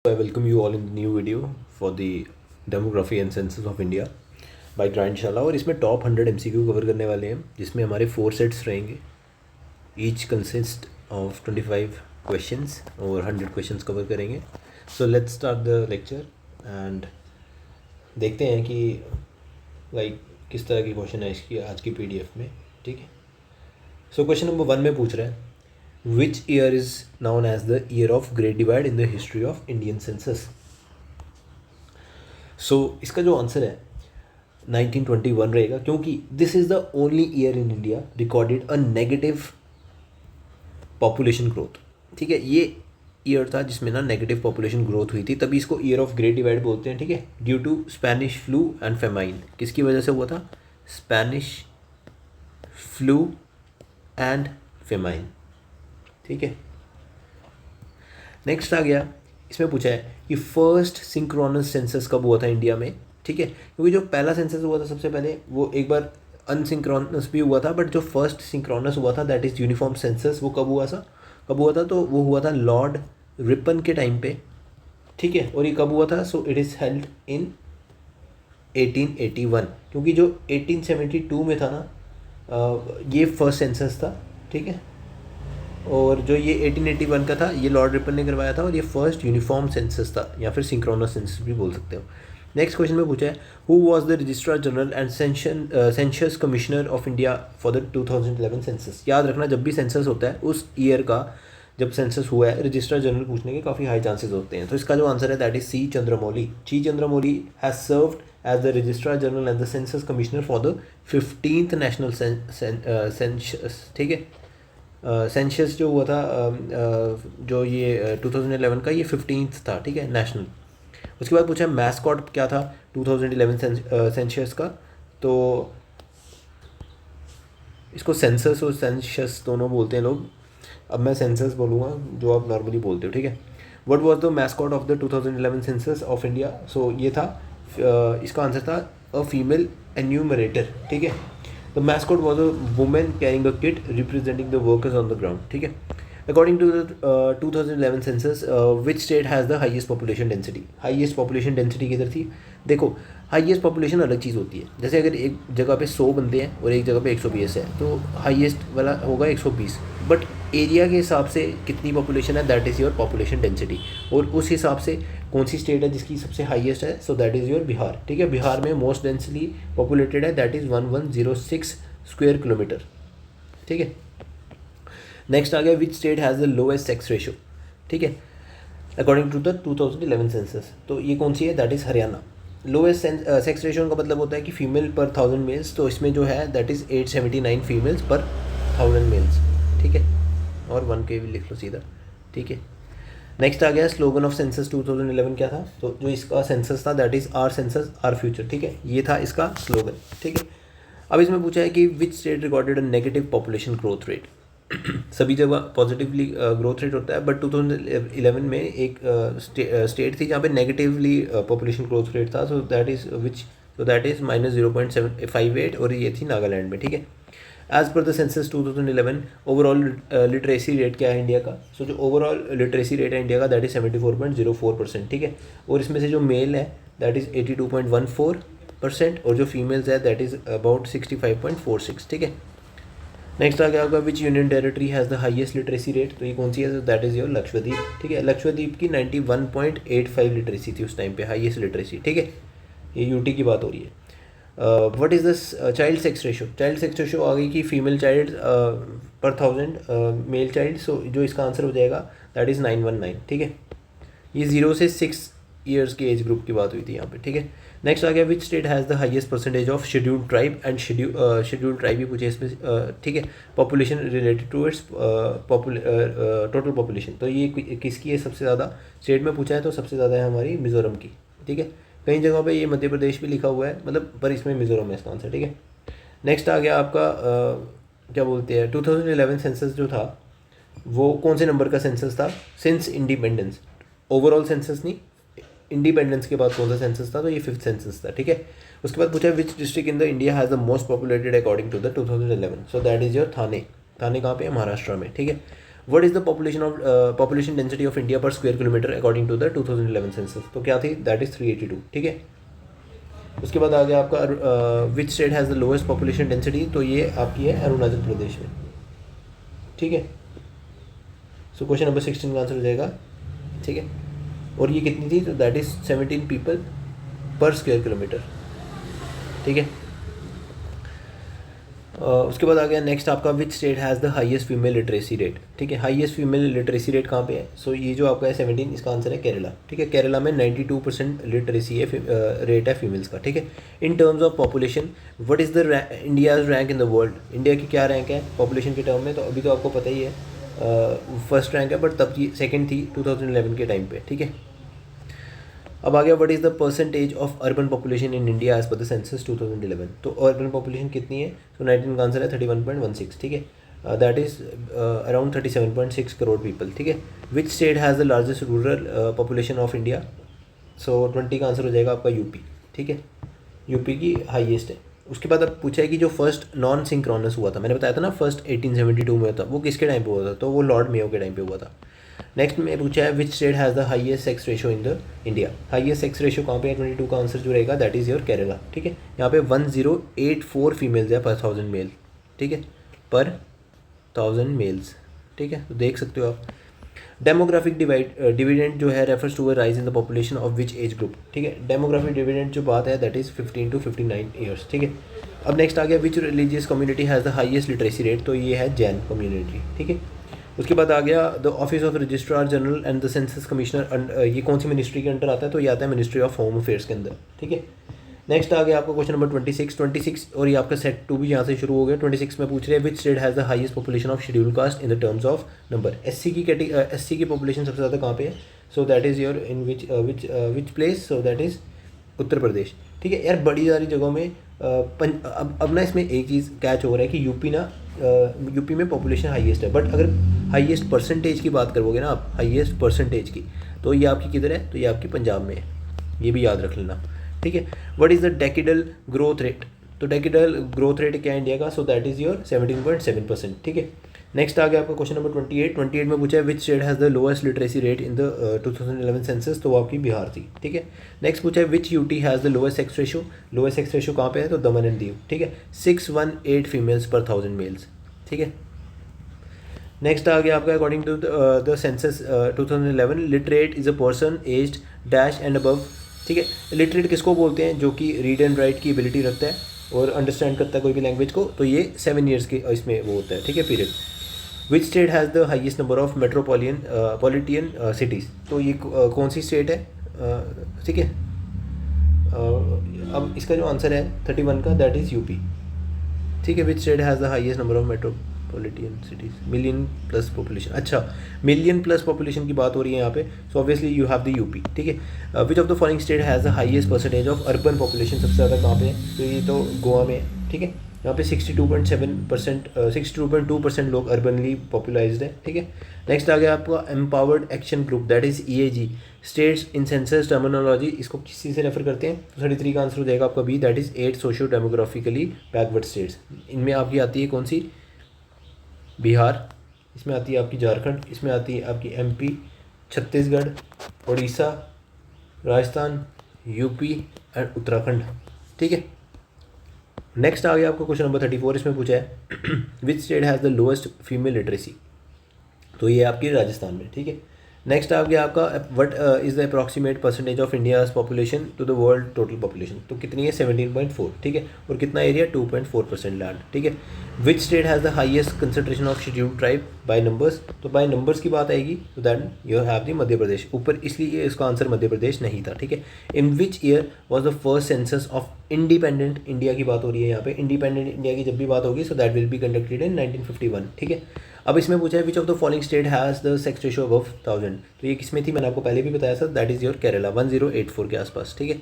I welcome you all in the new video for the demography and census of India by Grant शाला। और इसमें top 100 MCQ cover करने वाले हैं, जिसमें हमारे 4 सेट्स रहेंगे। ईच कंसिस्ट ऑफ 25 क्वेश्चंस और 100 क्वेश्चंस कवर करेंगे। So let's start the lecture and देखते हैं कि किस तरह की क्वेश्चन है इसकी आज की PDF में। ठीक है, सो क्वेश्चन नंबर 1 में पूछ रहा है Which year is known as the year of Great Divide in the history of Indian census? So इसका जो आंसर है 1921 रहेगा, क्योंकि this is the only year in India recorded a negative population growth. ठीक है, ये ईयर था जिसमें ना नेगेटिव पॉपुलेशन ग्रोथ हुई थी, तभी इसको ईयर ऑफ ग्रेट डिवाइड बोलते हैं। ठीक है, due to Spanish flu and famine. किसकी वजह से हुआ था? Spanish flu and famine. ठीक है, नेक्स्ट आ गया, इसमें पूछा है कि फर्स्ट सिंक्रोनस सेंसस कब हुआ था इंडिया में। ठीक है, क्योंकि जो पहला सेंसस हुआ था सबसे पहले वो एक बार अनसिंक्रोनस भी हुआ था, बट जो फर्स्ट सिंक्रोनस हुआ था दैट इज़ यूनिफॉर्म सेंसस, वो कब हुआ था? तो वो हुआ था लॉर्ड रिपन के टाइम पे। ठीक है, और ये कब हुआ था? So it is held in 1881, क्योंकि जो 1872 में था ना ये फर्स्ट सेंसस था। ठीक है, और जो ये 1881 का था ये लॉर्ड रिपन ने करवाया था, और ये फर्स्ट यूनिफॉर्म सेंसस था, या फिर सिंक्रोनस सेंसस भी बोल सकते हो। नेक्स्ट क्वेश्चन में पूछा है who was the registrar general and census commissioner of India for the 2011 census. याद रखना, जब भी सेंसस होता है उस ईयर का जब सेंसस हुआ है रजिस्ट्रार जनरल पूछने के काफ़ी हाई चांसेस होते हैं। तो इसका जो आंसर है that is C Chandramouli. C Chandramouli has served as the registrar general and the census commissioner for the 15th national census. ठीक है, सेंसस जो हुआ था जो ये 2011 का, ये 15th था। ठीक है, नेशनल। उसके बाद पूछा मैस्कॉट क्या था 2011 सेंसस का। तो इसको सेंसस और सेंसस दोनों बोलते हैं लोग। अब मैं सेंसस बोलूँगा जो आप नॉर्मली बोलते हो। ठीक है, what was the mascot of the 2011 census of India. So ये था इसका आंसर था अ फीमेल एन्यूमरेटर। ठीक है, The mascot was a woman carrying a kit representing the workers on the ground. ठीक है, according to the 2011 census, which state has the highest population density? Highest population density किधर थी? देखो, highest population अलग चीज़ होती है। जैसे अगर एक जगह पे 100 बंदे हैं और एक जगह पे 120 है, तो हाईएस्ट वाला होगा 120। बट एरिया के हिसाब से कितनी पॉपुलेशन है that is your population density, और उस हिसाब से कौन सी स्टेट है जिसकी सबसे हाईएस्ट है, so that is your Bihar. ठीक है, बिहार में मोस्ट डेंसली पॉपुलेटेड है, दैट इज़ 1106 स्क्वायर किलोमीटर। ठीक है, नेक्स्ट आ गया which state has the lowest sex ratio. ठीक है, अकॉर्डिंग टू द 2011 सेंसस, तो ये कौन सी है? That is Haryana. Lowest sex ratio का मतलब होता है कि फीमेल पर 1000 मेल्स, तो इसमें जो है दैट इज़ 879 फीमेल्स पर 1000 मेल्स। ठीक है, और 1 के भी लिख लो सीधा। ठीक है, नेक्स्ट आ गया स्लोगन ऑफ सेंसस 2011 क्या था। तो जो इसका सेंसस था that is our census our future. ठीक है, ये था इसका स्लोगन। ठीक है, अब इसमें पूछा है कि विच state recorded a negative population growth rate. सभी जगह पॉजिटिवली ग्रोथ रेट होता है, बट 2011 में एक स्टेट थी जहाँ पे नेगेटिवली पॉपुलेशन ग्रोथ रेट था। सो दैट इज़ -0.758, और ये थी नागालैंड में। ठीक है, as per the census 2011 overall literacy rate क्या है इंडिया का। सो जो ओवरऑल लिटरेसी रेट है इंडिया का दैट इज़ 74.04%। ठीक है, और इसमें से जो मेल है दैट इज़ 82.14%, और जो फीमेल्स है दैट इज़ अबाउट 65.46। ठीक है, नेक्स्ट आ गया होगा विच union territory has the highest literacy rate. तो ये कौन सी है? That is your Lakshadweep. ठीक है, लक्षद्वीप की 91.85 लिटरेसी थी उस टाइम पे, हाईएस्ट लिटरेसी। ठीक है, ये यूटी की बात हो रही है। What is the child sex ratio. Child sex ratio आ गई कि फीमेल चाइल्ड पर 1000 मेल चाइल्ड। सो जो इसका आंसर हो जाएगा दैट इज़ 919। ठीक है, ये 0 से 6 ईयर्स के एज ग्रुप की बात हुई थी यहाँ पे। ठीक है, नेक्स्ट आ गया which state has the highest percentage of scheduled tribe and scheduled tribe भी पूछे इसमें। ठीक है, population related to its total population. तो ये किसकी है सबसे ज़्यादा? स्टेट में पूछा है तो सबसे ज़्यादा है हमारी मिज़ोरम की। ठीक है, कई जगहों पे ये मध्य प्रदेश भी लिखा हुआ है, मतलब पर इसमें मिज़ोरम है इसका आंसर। ठीक है, नेक्स्ट आ गया आपका क्या बोलते हैं 2011 सेंसस जो था वो कौन से नंबर का सेंसस था सिंस इंडिपेंडेंस। ओवरऑल सेंसस नहीं, इंडिपेंडेंस के बाद कौन सा सेंसस था, तो ये 5th सेंसस था। ठीक है, उसके बाद पूछा which district in the India has the most populated according to the 2011। So that is your Thane. Thane कहाँ पे है? महाराष्ट्र में। ठीक है, what is the population density of India per square kilometre according to the 2011 census? तो क्या थी? दैट इज़ 382, ठीक है। उसके बाद आ गया आपका विच state has the lowest population density? तो ये आपकी है अरुणाचल प्रदेश में, ठीक है। सो क्वेश्चन नंबर 16 का आंसर हो जाएगा, ठीक है। और ये कितनी थी? तो दैट इज़ 17 पीपल पर स्क्वायर किलोमीटर, ठीक है। उसके बाद आ गया नेक्स्ट आपका विच state has the highest female literacy rate, ठीक है। हाईएस्ट फीमेल लिटरेसी रेट कहाँ पे है? सो ये जो आपका है 17, इसका आंसर है केरला, ठीक है। केरला में 92% लिटरेसी है रेट है फीमेल्स का, ठीक है। इन terms of population what is the India's rank in the world? India की क्या रैंक है पॉपुलेशन के टर्म में? तो अभी तो आपको पता ही है फर्स्ट रैंक है, बट तब की सेकेंड थी 2011 के टाइम पे, ठीक है। अब आ गया what is the percentage of urban population in India as per the census 2011? तो अर्बन पॉपुलेशन कितनी है? तो 19 का आंसर है 31.16, ठीक है। That is around 37.6 crore people, ठीक है। Which state has the largest rural population of India? So 20 का आंसर हो जाएगा आपका यूपी, ठीक है। यूपी की हाईएस्ट है। उसके बाद अब पूछा है कि जो फर्स्ट नॉन सिंक्रोनस हुआ था, मैंने बताया था ना फर्स्ट 1872 में था, वो किसके टाइम पे हुआ था? तो वो लॉर्ड मेयो के टाइम पे हुआ था। नेक्स्ट में पूछा है which state has the highest sex ratio in the India? Highest sex ratio कहाँ पे है? 22 का आंसर जो रहेगा दैट इज़ योर केरला, ठीक है। यहाँ पे 1084 फीमेल्स है पर 1000 मेल, ठीक है, पर 1000 मेल्स, ठीक है। तो देख सकते हो आप। डेमोग्राफिक डिविडेंड जो है refers to a rise in the population of which age group, ठीक है। डेमोग्राफिक डिविडेंड जो बात है दैट इज़ 15 to 59 ईयर्स, ठीक है। अब नेक्स्ट आ गया which religious community has the highest literacy rate? तो ये है जैन कम्युनिटी, ठीक है। उसके बाद आ गया the office of registrar general and the census commissioner, ये कौन सी मिनिस्ट्री के अंडर आता है? तो ये आता है मिनिस्ट्री ऑफ होम अफेयर्स के अंदर, ठीक है। नेक्स्ट आ गया आपका क्वेश्चन नंबर 26 और ये आपका सेट 2 भी यहाँ से शुरू हो गया। 26 में पूछ रहे हैं which state has the highest population of schedule caste in the terms of number? SC की पॉपुलेशन सबसे ज़्यादा कहाँ पे है? So that is your in which place? So that is Uttar Pradesh, ठीक है। यार बड़ी सारी जगहों में अब ना इसमें एक चीज़ कैच हो रहा है कि यूपी में पॉपुलेशन हाईएस्ट है, बट अगर हाईएस्ट परसेंटेज की बात करोगे ना आप, हाईएस्ट परसेंटेज की, तो ये आपकी किधर है? तो ये आपकी पंजाब में है, ये भी याद रख लेना, ठीक है। What is the decadal growth rate? तो डेकेडल ग्रोथ रेट क्या है इंडिया का? सो दैट इज़ योर 17.7%, ठीक है। नेक्स्ट आ गया आपका क्वेश्चन नंबर 28 में पूछा है which state has the lowest literacy rate in the 2011 census? तो वो आपकी बिहार थी, ठीक है। नेक्स्ट पूछा है which UT has the lowest sex ratio? Lowest sex ratio कहाँ पे है? तो दमन एंड दीव, ठीक है। 618 फीमेल्स पर 1000 मेल्स, ठीक है। नेक्स्ट आ गया आपका according to the census 2011 literate is a person aged dash and above, ठीक है। लिटरेट किसको बोलते हैं? जो कि रीड एंड राइट की एबिलिटी रखता है और अंडरस्टैंड करता है कोई भी लैंग्वेज को, तो ये 7 ईयर्स के इसमें वो होता है, ठीक है, period. Which state has the highest number of metropolitan cities? तो ये कौन सी स्टेट है, ठीक है। अब इसका जो आंसर है 31 का दैट इज़ यूपी, ठीक है। Which state has the highest number of metropolitan cities? Million plus population, अच्छा मिलियन प्लस पॉपुलेशन की बात हो रही है यहाँ पे, so obviously you have the UP, ठीक है। Which of the following state has the highest percentage of urban population? सबसे ज़्यादा कहाँ पे है? तो ये तो गोवा में है, ठीक है। यहाँ पे 62.7% 62.2% लोग अर्बनली पॉपुलाइज्ड है, ठीक है। नेक्स्ट आ गया आपका empowered action group that is EAG states in census terminology, इसको किस चीज़ से रेफर करते हैं? तो 33 का आंसर हो जाएगा आपका B, that is 8 socio demographically backward states. इनमें आपकी आती है कौन सी? बिहार, इसमें आती है आपकी झारखंड, इसमें आती है आपकी MP, Chhattisgarh, Orissa, Rajasthan, UP and Uttarakhand, ठीक है। नेक्स्ट आ गया आपका क्वेश्चन नंबर 34, इसमें पूछा है which state has the lowest female literacy? तो ये आपकी राजस्थान में, ठीक है। नेक्स्ट आ गया आपका what is the approximate percentage of India's population to the world total population? तो कितनी है? 17.4, ठीक है। और कितना एरिया? 2.4% लैंड, ठीक है। Which state has the highest concentration of scheduled tribe by numbers? तो बाय नंबर्स की बात आएगी तो then you have the Madhya Pradesh ऊपर, इसलिए इसका आंसर मध्य प्रदेश नहीं था, ठीक है। In which year was the first census of independent India की बात हो रही है यहाँ पे, इंडिपेंडेंट इंडिया की जब भी बात होगी so that will be conducted in 1951, ठीक है। अब इसमें पूछा है which of the following state has the sex ratio above 1000? तो ये किसमें थी? मैंने आपको पहले भी बताया था, दैट इज़ योर केरला 1084 के आसपास, ठीक है।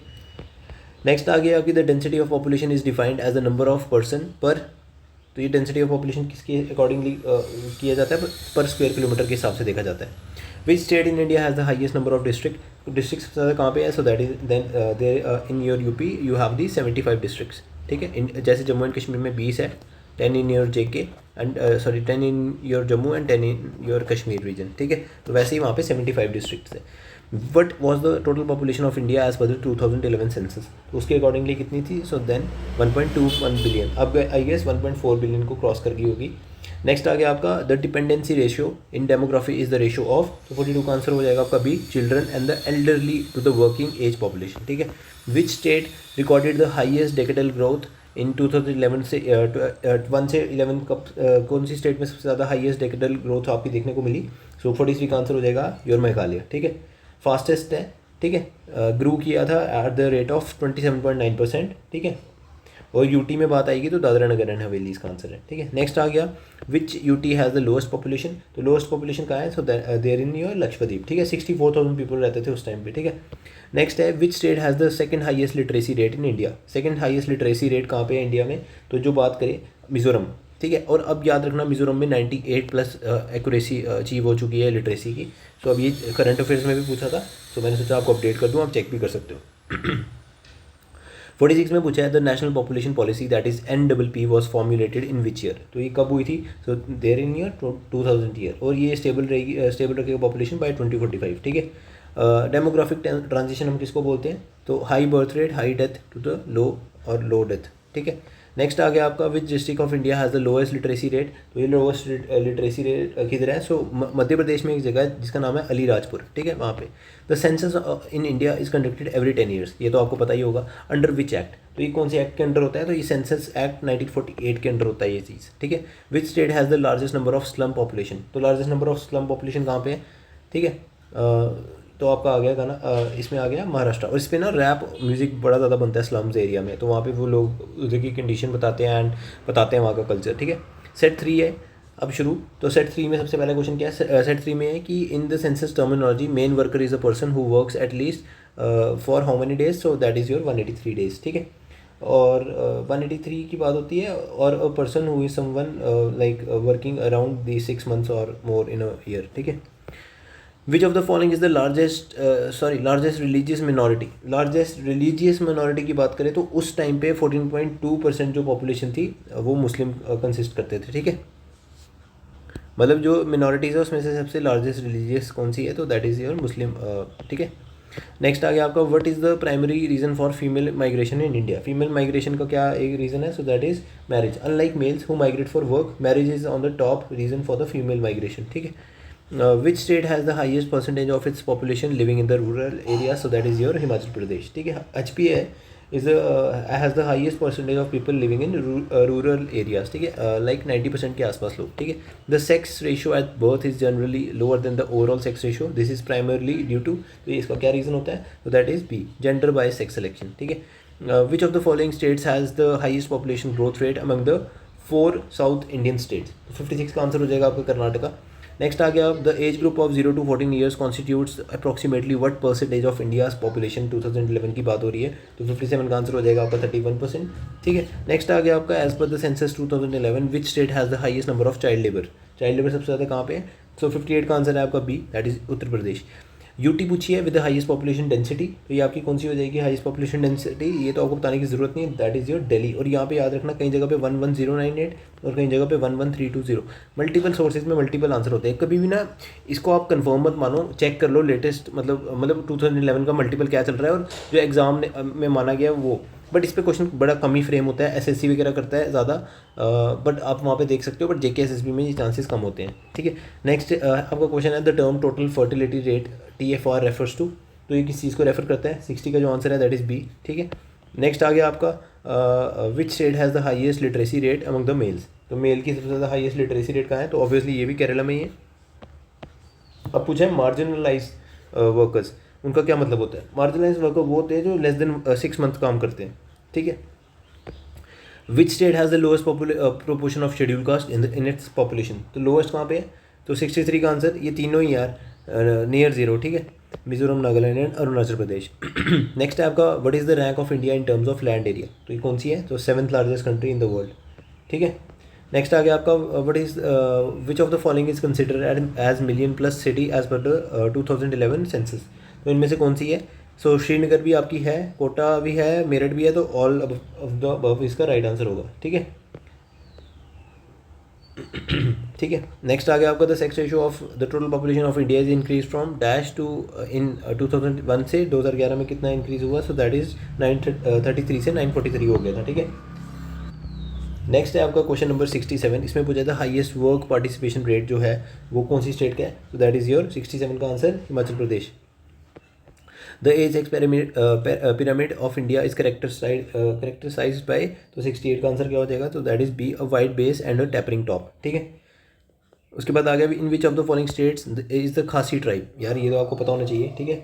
नेक्स्ट आ गया कि the density of population is defined as the number of person per, तो ये डेंसिटी ऑफ पॉपुलेशन किसके अकॉर्डिंगली किया जाता है? पर स्क्वायर किलोमीटर के हिसाब से देखा जाता है। Which state in India has the highest number of district? District सबसे ज़्यादा कहाँ पे है? So that is then there in your UP you have the 75 districts, ठीक है। जैसे जम्मू एंड कश्मीर में 20 है, 10 in your JK and sorry 10 in your Jammu and 10 in your Kashmir region, ठीक है। तो वैसे ही वहाँ पे 75 डिस्ट्रिक्ट्स है। What was the total population of India as per the 2011 census, तो उसके अकॉर्डिंगली कितनी थी? सो देन 1.21 बिलियन, अब आई गेस 1.4 बिलियन को क्रॉस कर गई होगी। नेक्स्ट आ गया आपका the dependency ratio in demography is the ratio of, तो 42 का आंसर हो जाएगा आपका B, children and the elderly to the working age population, ठीक है। Which state recorded the highest decadal growth in 2011 से 1 से 11 कब कौन सी स्टेट में सबसे ज़्यादा हाइएस्ट डेकेडल ग्रोथ आपकी देखने को मिली? सो 43 का आंसर हो जाएगा योर मेघालय, ठीक है। फास्टेस्ट है, ठीक है, ग्रो किया था एट द रेट ऑफ 27.9%, ठीक है। और यूटी में बात आएगी तो दादरा नगर एंड हवेली इसका आंसर है, ठीक है। नेक्स्ट आ गया which UT has the lowest population, तो लोएस्ट पॉपुलेशन कहाँ है? So there in your Lakshadweep, ठीक है। 64,000 पीपल रहते थे उस टाइम पे, ठीक है। नेक्स्ट है which state has the second highest literacy rate in India, second highest literacy rate कहाँ पे है इंडिया में? तो जो बात करें मिज़ोरम, ठीक है। और अब याद रखना मिज़ोरम में 98+ एक्यूरेसी अचीव हो चुकी है लिटरेसी की। सो अब ये करंट अफेयर्स में भी पूछा था, तो मैंने सोचा आपको अपडेट कर दूँ, आप चेक भी कर सकते हो। 46 में पूछा है the national population policy that is NPP was formulated in which year, तो ये कब हुई थी? So there in year 2000 year, और ये स्टेबल रहेगी, स्टेबल रखेगा पॉपुलेशन बाय 2045, ठीक है। डेमोग्राफिक ट्रांजिशन हम किसको बोलते हैं? तो high birth rate, high death to the low और लो डेथ, ठीक है। नेक्स्ट आ गया आपका which district of India has the lowest literacy rate, तो ये लोएस्ट लिटरेसी रेट किधर है? सो मध्य प्रदेश में एक जगह है जिसका नाम है अलीराजपुर, ठीक है, वहाँ पे। The census in India is conducted every 10 years, ये तो आपको पता ही होगा। अंडर विच एक्ट, तो ये कौन से एक्ट के अंडर होता है? तो ये सेंसस एक्ट 1948 के अंडर होता है ये चीज़, ठीक है। Which state has the largest number of slum population, तो largest number of slum population कहाँ पे है, ठीक है। तो आपका आ गया गाना, इसमें आ गया महाराष्ट्र, और इस पर ना रैप म्यूज़िक बड़ा ज़्यादा बनता है स्लम्स एरिया में, तो वहाँ पे वो लोग उधर की कंडीशन बताते हैं एंड बताते हैं वहाँ का कल्चर, ठीक है। सेट 3 है अब शुरू, तो सेट 3 में सबसे पहला क्वेश्चन क्या है? सेट 3 में है कि in the census terminology main worker is a person who works at least for how many days, so that is your 183 days, ठीक है। और 183 की बात होती है, और a person who is someone like working around the 6 months और मोर इन a year, ठीक है। Which of the following is the largest religious minority, largest religious minority की बात करें तो उस टाइम पे 14.2% जो पॉपुलेशन थी वो मुस्लिम कंसिस्ट करते थे, ठीक है। मतलब जो मिनॉरिटीज़ है उसमें से सबसे लार्जेस्ट रिलीजियस कौन सी है? तो दैट इज़ योर मुस्लिम, ठीक है। नेक्स्ट आ गया आपका what is the primary reason for female migration in India, female migration का क्या एक रीज़न है? So that is marriage, unlike males who migrate for work, marriage is on the top reason for the female migration, ठीक है। Which state has the highest percentage of its population living in the rural area, so that is your Himachal Pradesh, ठीक है। HP है is has the highest percentage of people living in rural areas, ठीक है, like 90% के आसपास लोग, ठीक है। The sex ratio at birth is generally lower than the overall sex ratio, this is primarily due to, तो इसका क्या रीज़न होता है? तो that is B, gender by sex selection, ठीक है। Which of the following states has the highest population growth rate among the 4 south Indian states, 56 का answer हो जाएगा आपका कर्नाटका। नेक्स्ट आ गया the age group of 0 to 14 years constitutes approximately what percentage of India's population, 2011 की बात हो रही है, तो 57 का आंसर हो जाएगा आपका 31%, ठीक है। नेक्स्ट आ गया आपका as per the census 2011 which state has the highest number of child labour, child labour सबसे ज़्यादा कहाँ पे है? सो 58 का आंसर है आपका B, that is Uttar Pradesh. UT पूछी है with the highest population density, तो ये आपकी कौन सी हो जाएगी हाईएस्ट पॉपुलेशन डेंसिटी? ये तो आपको बताने की जरूरत नहीं है, दैट इज़ योर दिल्ली। और यहाँ पे याद रखना कई जगह पे 11098 और कई जगह पे 11320, मल्टीपल सोर्सेज में मल्टीपल आंसर होते हैं। कभी भी ना इसको आप कंफर्म मत मानो, चेक कर लो लेटेस्ट, मतलब 2011 का मल्टीपल क्या चल रहा है और जो एग्जाम में माना गया वो, बट इस पे क्वेश्चन बड़ा कम ही फ्रेम होता है, SSC वगैरह करता है ज़्यादा, बट आप वहाँ पे देख सकते हो, बट JK SSB में ये चांसेस कम होते हैं, ठीक है। नेक्स्ट आपका क्वेश्चन है the term total fertility rate TFR refers to, तो ये किस चीज़ को रेफर करता है? 60 का जो आंसर है दैट इज़ बी, ठीक है। नेक्स्ट आ गया आपका विच state has the highest literacy rate among the mails, तो मेल की सबसे ज़्यादा हाईएस्ट लिटरेसी रेट कहाँ है? तो ऑब्वियसली ये भी केरला में ही है। अब पूछा है मार्जिनलाइज वर्कर्स, उनका क्या मतलब होता है? मार्जिनलाइज वर्कर वो होते हैं जो लेस देन 6 मंथ काम करते हैं, ठीक है। Which state has the lowest proportion of schedule caste in its population, तो लोएस्ट कहाँ पे है? तो 63 का आंसर, ये तीनों ही यार नियर जीरो, ठीक है, मिजोरम, नागालैंड एंड अरुणाचल प्रदेश। नेक्स्ट है आपका what is the rank of India in terms of land area, तो ये कौन सी है? तो 7th largest country in the world, ठीक है। नेक्स्ट आ गया आपका what is which of the following is considered as million plus city as per the 2011 census, तो इनमें से कौन सी है? सो श्रीनगर भी आपकी है, कोटा भी है, मेरठ भी है, तो ऑल ऑफ द अबव इसका राइट आंसर होगा, ठीक है। ठीक है, नेक्स्ट आ गया आपका the sex ratio of the total population of India is increase from dash to in 2001 से 2011 में कितना इंक्रीज हुआ, सो दैट इज 933 से 943 हो गया था। ठीक है, नेक्स्ट है आपका क्वेश्चन नंबर 67, इसमें पूछा था हाईएस्ट वर्क पार्टिसिपेशन रेट जो है वो कौन सी स्टेट का है, तो दैट इज़ योर 67 का answer Himachal Pradesh. The age sex pyramid of India is characterised by, तो 68 का आंसर क्या हो जाएगा, तो that is be a wide base and a tapering top. ठीक है, उसके बाद आ गया in which of the following states is the Khasi tribe, यार ये तो आपको पता होना चाहिए। ठीक है,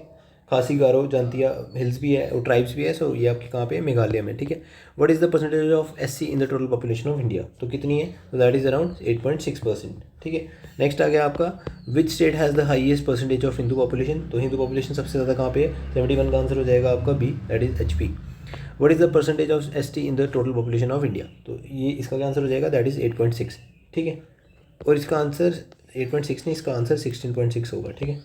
खासी गारो जानतिया हिल्स भी है और ट्राइब्स भी है, सो ये आपके कहाँ पे है, मेघालय में। ठीक है, what is the percentage of SC in the total population of India, तो कितनी है, तो दैट इज अराउंड 8.6%। ठीक है, नेक्स्ट आ गया आपका विच state has the highest percentage of Hindu population, तो हिंदू पॉपुलेशन सबसे ज़्यादा कहाँ पे है, 71 का आंसर हो जाएगा आपका B, that is HP। What is the percentage of ST in the total population of India, तो ये इसका क्या आंसर हो जाएगा, दैट इज 8.6। ठीक है, और इसका आंसर 8.6 नहीं, इसका आंसर 16.6 होगा। ठीक है,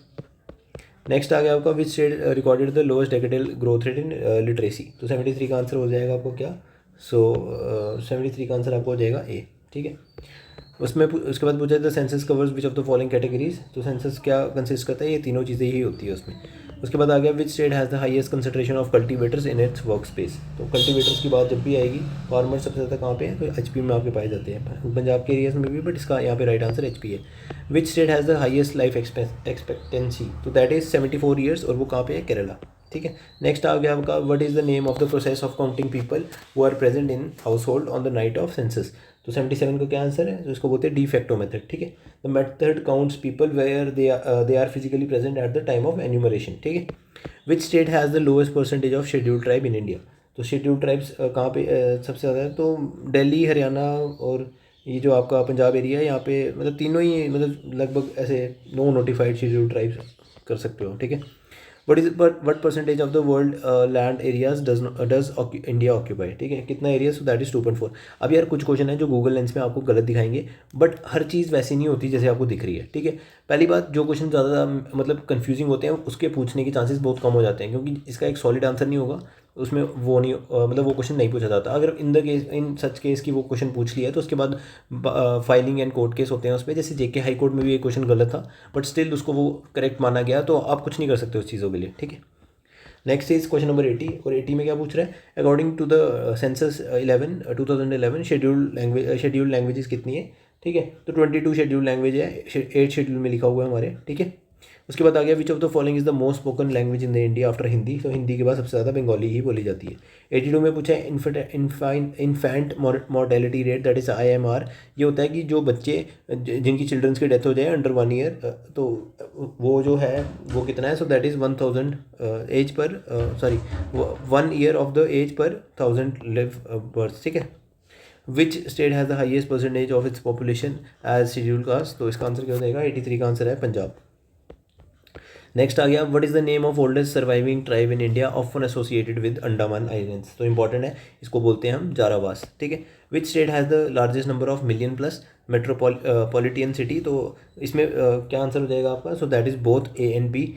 नेक्स्ट आ गया आपका विच state recorded the lowest decadal growth rate in literacy, तो 73 का आंसर हो जाएगा आपको क्या, सो 73 का आंसर आपको हो जाएगा ए। ठीक है, उसमें उसके बाद पूछा the census covers which of the following categories, तो सेंसस क्या कंसिस्ट करता है, ये तीनों चीज़ें ही होती है उसमें। उसके बाद आ गया which state has the highest concentration of cultivators in its work space, तो कल्टीवेटर्स की बात जब भी आएगी फार्मर सबसे ज़्यादा कहाँ पे है, तो HP में आपके पाए जाते हैं, पंजाब के एरियाज में भी, बट इसका यहाँ पे राइट आंसर HP है। Which state has the highest life expectancy, तो दैट इज 74 ईयर्स, और वो कहाँ पे है, केरला। ठीक है, नेक्स्ट आ गया आपका what is the name of the process of counting people who are present in household on the night of census, तो 77 का क्या आंसर है, तो इसको बोलते हैं डी फैक्टो मेथड। ठीक है, the method counts people where they are physically present at the time of enumeration. ठीक है, which state has the lowest percentage of scheduled tribe in India, तो शेड्यूल्ड ट्राइब्स कहाँ पे सबसे ज़्यादा है, तो दिल्ली, हरियाणा और ये जो आपका पंजाब एरिया है, यहाँ पे मतलब तीनों ही मतलब लगभग ऐसे नो नोटिफाइड शेड्यूल्ड ट्राइब्स कर सकते हो। ठीक है, what percentage of the world land areas does India occupy, ठीक है, कितना एरिया, सो दैट इज 2.4। अब यार कुछ क्वेश्चन है जो गूगल लेंस में आपको गलत दिखाएंगे, बट हर चीज़ वैसी नहीं होती जैसे आपको दिख रही है। ठीक है, पहली बात, जो क्वेश्चन ज़्यादा मतलब कंफ्यूजिंग होते हैं उसके पूछने के चांसेस बहुत कम हो जाते हैं, क्योंकि इसका एक सॉलिड आंसर नहीं होगा, उसमें वो नहीं मतलब वो क्वेश्चन नहीं पूछा जाता। अगर इन सच केस की वो क्वेश्चन पूछ लिया है तो उसके बाद फाइलिंग एंड कोर्ट केस होते हैं उस पर, जैसे JK हाई कोर्ट में भी ये क्वेश्चन गलत था, बट स्टिल उसको वो करेक्ट माना गया, तो आप कुछ नहीं कर सकते उस चीज़ों के लिए। ठीक है, नेक्स्ट इज क्वेश्चन नंबर 80, और 80 में क्या पूछ रहा है, according to the census 2011 scheduled languages कितनी है। ठीक है, तो 22 शेड्यूल्ड लैंग्वेज है, 8 शेड्यूल में लिखा हुआ है हमारे। ठीक है, उसके बाद आ गया विच of the following is the most spoken language in the India after Hindi, तो हिंदी के बाद सबसे ज़्यादा बंगाली ही बोली जाती है। 82 में पूछा है infant mortality rate, that is IMR, ये होता है कि जो बच्चे जिनकी चिल्ड्रंस की डेथ हो जाए अंडर 1 ईयर, तो वो जो है वो कितना है, so that is 1000 as per 1 year of the as per 1000 live birth. ठीक है, which state has the highest percentage of its population as schedule caste, तो इसका आंसर क्या हो जाएगा, 83 का आंसर है पंजाब। नेक्स्ट आ गया what is the name of oldest surviving tribe in India often associated with Andaman islands, तो इंपॉर्टेंट है, इसको बोलते हैं हम जारावास। ठीक है, which state has the largest number of million plus metropolitan city, तो इसमें क्या आंसर हो जाएगा आपका, सो that is both A and B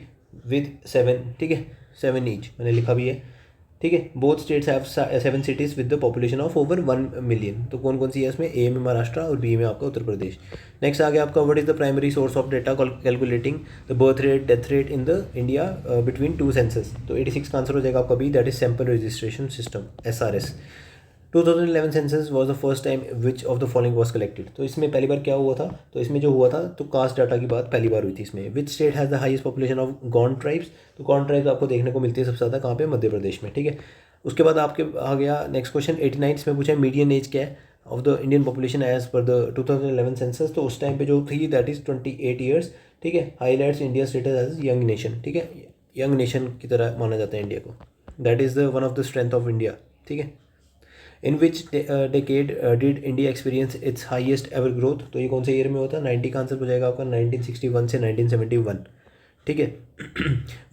with 7। ठीक है, 7 ईच मैंने लिखा भी है। ठीक है, both states have 7 cities with the population of over 1 million, तो कौन कौन सी है इसमें, A में महाराष्ट्र और B में आपका उत्तर प्रदेश। नेक्स्ट आ गया आपका what is the primary source of data calculating the birth rate death rate in the India between 2 census, तो 86 का आंसर हो जाएगा आपका B, that is sample registration system SRS। 2011 census was the first time which of the following was collected, तो इसमें पहली बार क्या हुआ था, तो इसमें जो हुआ था तो कास्ट डाटा की बात पहली बार हुई थी इसमें। विच state has the highest population of Gond tribes, तो गॉन्ड ट्राइब्स आपको देखने को मिलती है सबसे ज़्यादा कहाँ पे, मध्य प्रदेश में। ठीक है, उसके बाद आपके आ गया नेक्स्ट क्वेश्चन 89, इसमें पूछा है मीडियन एज क्या है of the Indian population as per the 2011 census, तो उस टाइम पे जो थी दैट इज़ 28 ईयर्स। ठीक है, highlights India status as young nation. ठीक है, यंग नेशन की तरह माना जाता है इंडिया को, that is the one of the strength of India. ठीक है, in which decade did India experience its highest ever growth, तो ये कौन से ईयर में होता है, 90 का आंसर हो जाएगा आपका 1961 से 1971। ठीक है,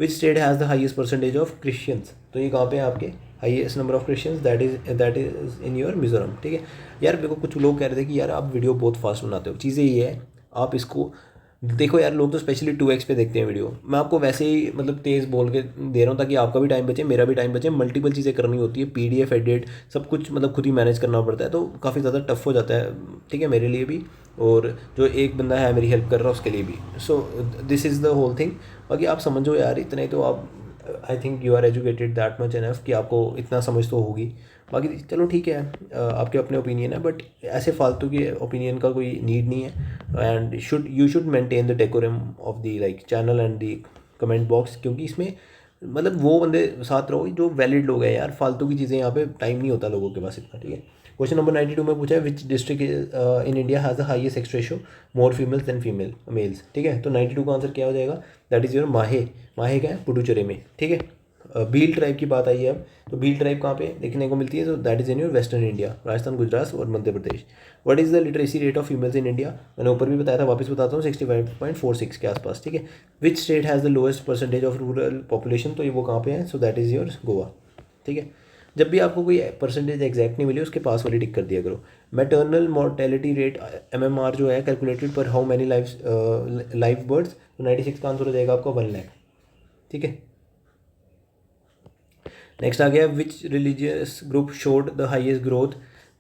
which state has the highest percentage of Christians, तो ये कहाँ पे है आपके highest number of Christians, that is in your Mizoram. ठीक है, यार मेरे को कुछ लोग कह रहे थे कि यार आप वीडियो बहुत फास्ट बनाते हो, चीज़ें ये है आप इसको देखो यार, लोग तो स्पेशली 2x पे देखते हैं वीडियो, मैं आपको वैसे ही मतलब तेज़ बोल के दे रहा हूँ ताकि आपका भी टाइम बचे मेरा भी टाइम बचे। मल्टीपल चीज़ें करनी होती है, PDF एडिट सब कुछ मतलब खुद ही मैनेज करना पड़ता है, तो काफ़ी ज़्यादा टफ हो जाता है। ठीक है, मेरे लिए भी, और जो एक बंदा है मेरी हेल्प कर रहा है उसके लिए भी. So this is the whole thing. बाकी आप समझो यार, इतना ही तो आप, I think you are educated that much enough कि आपको इतना समझ तो होगी. बाकी चलो ठीक है, आपके अपने ओपिनियन है, बट ऐसे फालतू के ओपिनियन का कोई नीड नहीं है. And you should maintain the decorum of the like channel and the comment box, क्योंकि इसमें मतलब वो बंदे साथ रहो जो वैलिड लोग हैं यार. फालतू की चीज़ें यहाँ पे टाइम नहीं होता लोगों के पास इतना. ठीक है. क्वेश्चन नंबर 92 में पूछा है which district in India has the highest sex ratio more females than female males. ठीक है. तो 92 का आंसर क्या हो जाएगा? दैट इज़ योर माहे. माहे क्या है? पुडुचेरी में. ठीक है. भील ट्राइब की बात आई है अब. तो भील ट्राइब कहाँ पे देखने को मिलती है? तो that is in your western India, Rajasthan, Gujarat और Madhya Pradesh. What is the literacy rate of females in India? मैंने ऊपर भी बताया था, वापस बताता हूँ, 65.46 के आसपास. ठीक है. Which state has the lowest percentage of rural population? तो ये वो कहाँ पे है? So that is your Goa. ठीक है. जब भी आपको कोई परसेंटेज एग्जैक्ट नहीं मिली उसके पास वाली टिक कर दिया करो. मैटरनल मोर्टेलिटी रेट MMR जो है कैलकुलेटेड पर हाउ मैनी लाइफ बर्ड्स? तो 96 का आंसर हो जाएगा आपका 1 लाख. ठीक है. नेक्स्ट आ गया which religious group showed the highest growth?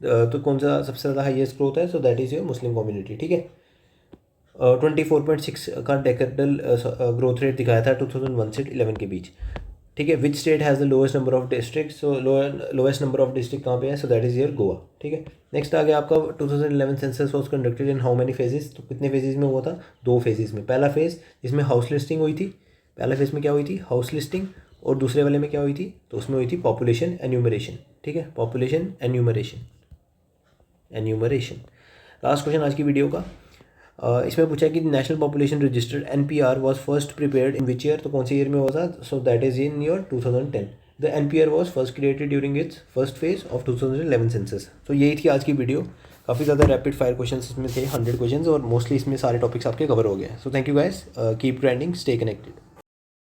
तो कौन सा सबसे ज़्यादा हाईएस्ट ग्रोथ है? So that is your Muslim community. ठीक है. 24.6 का डेकेडल ग्रोथ रेट दिखाया था 2001 से 11 के बीच. ठीक है. Which state has the lowest number of district? So lowest number of district कहाँ पे है? So that is your Goa. ठीक है. नेक्स्ट आ गया आपका 2011 census was conducted in how many phases? तो कितने फेजेस में हुआ था? 2 फेजेस में. पहला फेज़ जिसमें हाउस लिस्टिंग हुई थी, पहला फेज़ में क्या हुई थी? House listing. और दूसरे वाले में क्या हुई थी? तो उसमें हुई थी पॉपुलेशन एन्यूमरेशन. ठीक है. Population enumeration. लास्ट क्वेश्चन आज की वीडियो का. इसमें पूछा है कि national population register NPR was first prepared in which year? तो कौन से ईयर में हुआ था? सो that is in your 2010. The NPR was first created during its first phase of 2011 census. तो यही थी आज की वीडियो. काफ़ी ज़्यादा रैपिड फायर क्वेश्चन इसमें थे, 100 क्वेश्चन, और मोस्टली इसमें सारे टॉपिक्स आपके कवर हो गए. So thank you guys, keep grinding, stay connected.